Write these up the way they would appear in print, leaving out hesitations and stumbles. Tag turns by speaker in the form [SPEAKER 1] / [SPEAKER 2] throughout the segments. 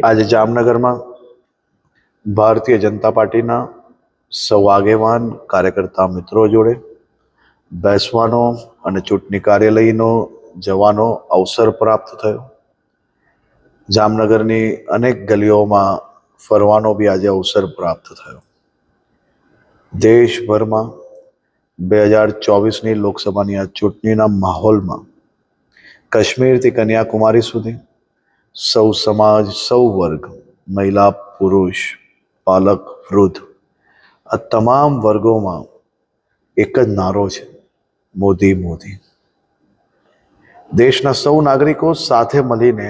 [SPEAKER 1] આજે જામનગરમાં ભારતીય જનતા પાર્ટીના સૌ આગેવાન કાર્યકર્તા મિત્રો જોડે બેસવાનો અને ચૂંટણી કાર્યાલયનો જવાનો અવસર પ્રાપ્ત થયો. જામનગરની અનેક ગલીઓમાં ફરવાનો બી આજે અવસર પ્રાપ્ત થયો. દેશભરમાં 2024ની લોકસભાની આ ચૂંટણીના માહોલમાં કાશ્મીરથી કન્યાકુમારી સુધી સૌ સમાજ, સૌ વર્ગ, મહિલા, પુરુષ, બાલક, વૃદ્ધ, આ તમામ વર્ગોમાં એક જ નારો છે, મોદી મોદી. દેશના સૌ નાગરિકો સાથે મળીને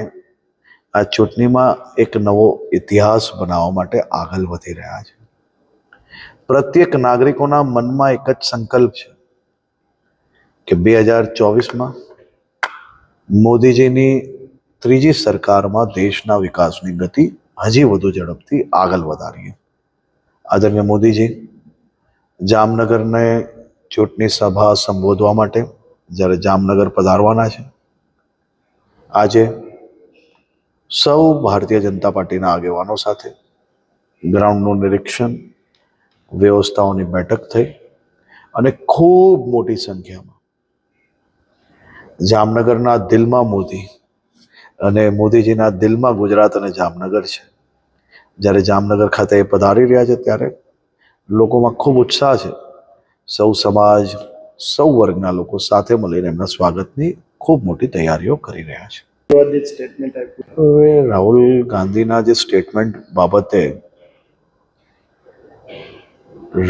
[SPEAKER 1] આ ચૂંટણીમાં એક નવો ઇતિહાસ બનાવવા માટે આગળ વધી રહ્યા છે. પ્રત્યેક નાગરિકોના મનમાં એક જ સંકલ્પ છે કે 2024માં મોદીજીની ત્રીજી સરકારમાં દેશના વિકાસની ગતિ હજી વધુ ઝડપથી આગળ વધારીએ. આદરણીય મોદીજી જામનગરને ચૂંટણી સભા સંબોધવા માટે જ્યારે જામનગર પધારવાના છે, આજે સૌ ભારતીય જનતા પાર્ટીના આગેવાનો સાથે ગ્રાઉન્ડનું નિરીક્ષણ, વ્યવસ્થાઓની બેઠક થઈ અને ખૂબ મોટી સંખ્યામાં જામનગરના દિલમાં મોદી અને મોદીજીના દિલમાં ગુજરાત અને જામનગર છે. જ્યારે જામનગર ખાતે એ પધારી રહ્યા છે ત્યારે લોકોમાં ખૂબ ઉત્સાહ છે. સૌ સમાજ, સૌ વર્ગના લોકો સાથે મળીને એમના સ્વાગતની ખૂબ મોટી તૈયારીઓ કરી રહ્યા છે. હવે રાહુલ ગાંધીના જે સ્ટેટમેન્ટ બાબતે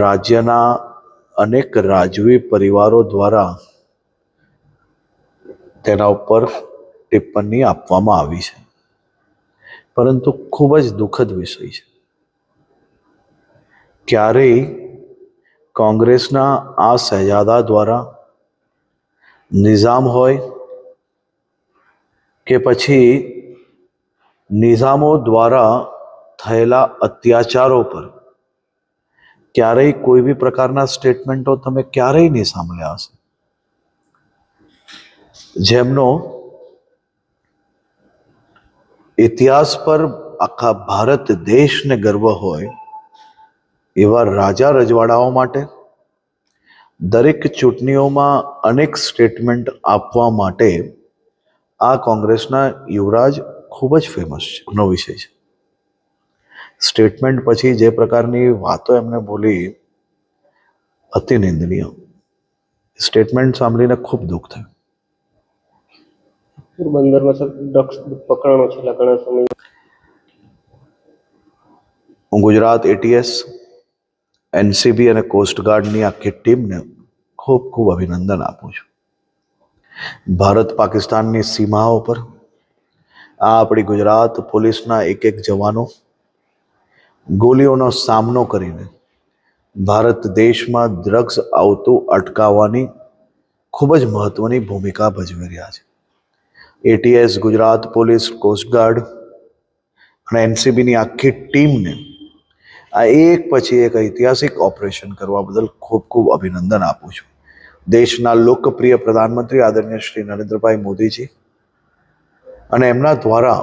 [SPEAKER 1] રાજ્યના અનેક રાજવી પરિવારો દ્વારા તેના ઉપર ટિપ્પણી આપવામાં આવી છે, પરંતુ ખૂબ જ દુઃખદ વિષય છે. ક્યારેય કોંગ્રેસના આ શહેજાદા દ્વારા નિઝામ હોય કે પછી નિઝામો દ્વારા થયેલા અત્યાચારો પર ક્યારેય કોઈ બી પ્રકારના સ્ટેટમેન્ટો તમે ક્યારેય નહીં સાંભળ્યા હશે. જેમનો ઇતિહાસ પર આખા ભારત દેશને ગર્વ હોય એવા રાજા રજવાડાઓ માટે દરેક ચૂંટણીઓમાં અનેક સ્ટેટમેન્ટ આપવા માટે આ કોંગ્રેસના યુવરાજ ખૂબ જ ફેમસ છે, નો વિષય છે. સ્ટેટમેન્ટ પછી જે પ્રકારની વાતો એમને બોલી, અતિ નિંદનીય. સ્ટેટમેન્ટ સાંભળીને ખૂબ દુઃખ થયું.
[SPEAKER 2] પોરબંદરમાં ડ્રગ્સ પકડાણો છેલ્લા ઘણા સમય.
[SPEAKER 1] હું ગુજરાત એટીએસ, એનસીબી અને કોસ્ટગાર્ડની આખી ટીમને ખૂબ ખૂબ અભિનંદન આપું છું. ભારત પાકિસ્તાનની સીમાઓ પર આ આપણી ગુજરાત પોલીસના એક એક જવાનો ગોલીઓનો સામનો કરીને ભારત દેશમાં ડ્રગ્સ આવતું અટકાવવાની ખૂબ જ મહત્વની ભૂમિકા ભજવી રહ્યા છે. એટીએસ, ગુજરાત પોલીસ, કોસ્ટગાર્ડ અને એનસીબીની આખી ટીમને આ એક પછી એક ઐતિહાસિક ઓપરેશન કરવા બદલ ખૂબ ખૂબ અભિનંદન આપું છું. દેશના લોકપ્રિય પ્રધાનમંત્રી આદરણીય શ્રી નરેન્દ્રભાઈ મોદીજી અને એમના દ્વારા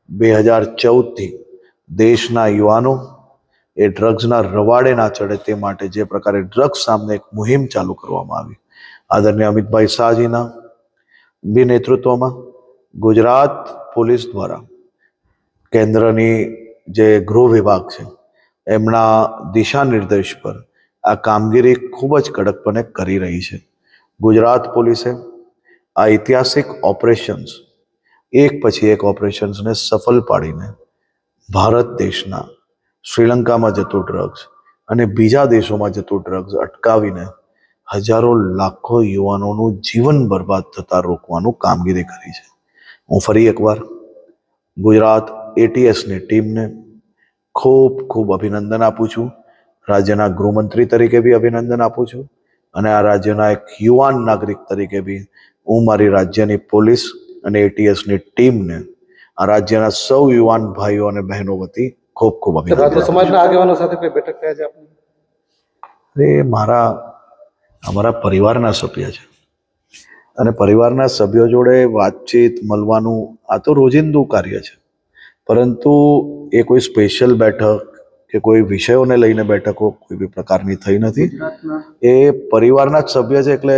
[SPEAKER 1] 2014થી દેશના યુવાનો એ ડ્રગ્સના રવાડે ના ચડે તે માટે જે પ્રકારે ડ્રગ્સ સામે એક મુહિમ ચાલુ કરવામાં આવી, આદરણીય અમિતભાઈ શાહજીના બી નેતૃત્વમાં ગુજરાત પોલીસ દ્વારા કેન્દ્રની જે ગૃહ વિભાગ છે એમના દિશા નિર્દેશ પર આ કામગીરી ખૂબ જ કડકપણે કરી રહી છે. ગુજરાત પોલીસે આ ઐતિહાસિક ઓપરેશન્સ એક પછી એક ઓપરેશન્સને સફળ પાડીને ભારત દેશના શ્રીલંકામાં જતું ડ્રગ્સ અને બીજા દેશોમાં જતું ડ્રગ્સ અટકાવીને હજારો લાખો યુવાનોનું જીવન બરબાદ થતાં રોકવાનું કામગીરી કરી છે. હું ફરી એકવાર ગુજરાત એટીએસની ટીમને ખૂબ ખૂબ અભિનંદન આપું છું. રાજ્યના ગૃહમંત્રી તરીકે બી અભિનંદન આપું છું અને આ રાજ્યના એક યુવાન નાગરિક તરીકે બી હું મારી રાજ્યની પોલીસ અને એટીએસની ટીમને આ રાજ્યના સૌ યુવાન ભાઈઓ અને બહેનો વતી ખૂબ ખૂબ અભિનંદન.
[SPEAKER 3] સમાજના આગેવાનો સાથે કોઈ બેઠક થયા છે આપની?
[SPEAKER 1] એ અમારા પરિવારના સભ્ય છે અને પરિવારના સભ્યો જોડે વાતચીત, મળવાનું આ તો રોજિંદુ કાર્ય છે. પરંતુ એ કોઈ સ્પેશિયલ બેઠક કે કોઈ વિષયોને લઈને બેઠકો કોઈ બી પ્રકારની થઈ નથી. એ પરિવારના જ સભ્ય છે એટલે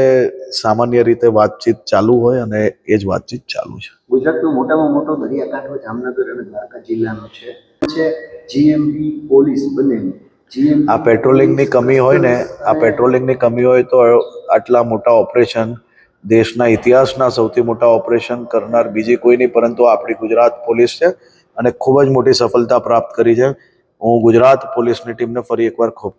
[SPEAKER 1] સામાન્ય રીતે વાતચીત ચાલુ હોય અને એ જ વાતચીત ચાલુ છે.
[SPEAKER 4] ગુજરાતનો મોટામાં મોટો દરિયાકાંઠો જામનગર અને દ્વારકા જિલ્લાનો છે જીએમબી પોલીસ બંને
[SPEAKER 1] આ પેટ્રોલિંગની કમી હોય ને, આ પેટ્રોલિંગની કમી હોય તો આટલા મોટા ઓપરેશન, દેશના ઇતિહાસના સૌથી મોટા ઓપરેશન કરનાર બીજી કોઈ નહીં પરંતુ આપણી ગુજરાત પોલીસ છે અને ખૂબ જ મોટી સફળતા પ્રાપ્ત કરી છે. હું ગુજરાત પોલીસની ટીમને ફરી એકવાર ખૂબ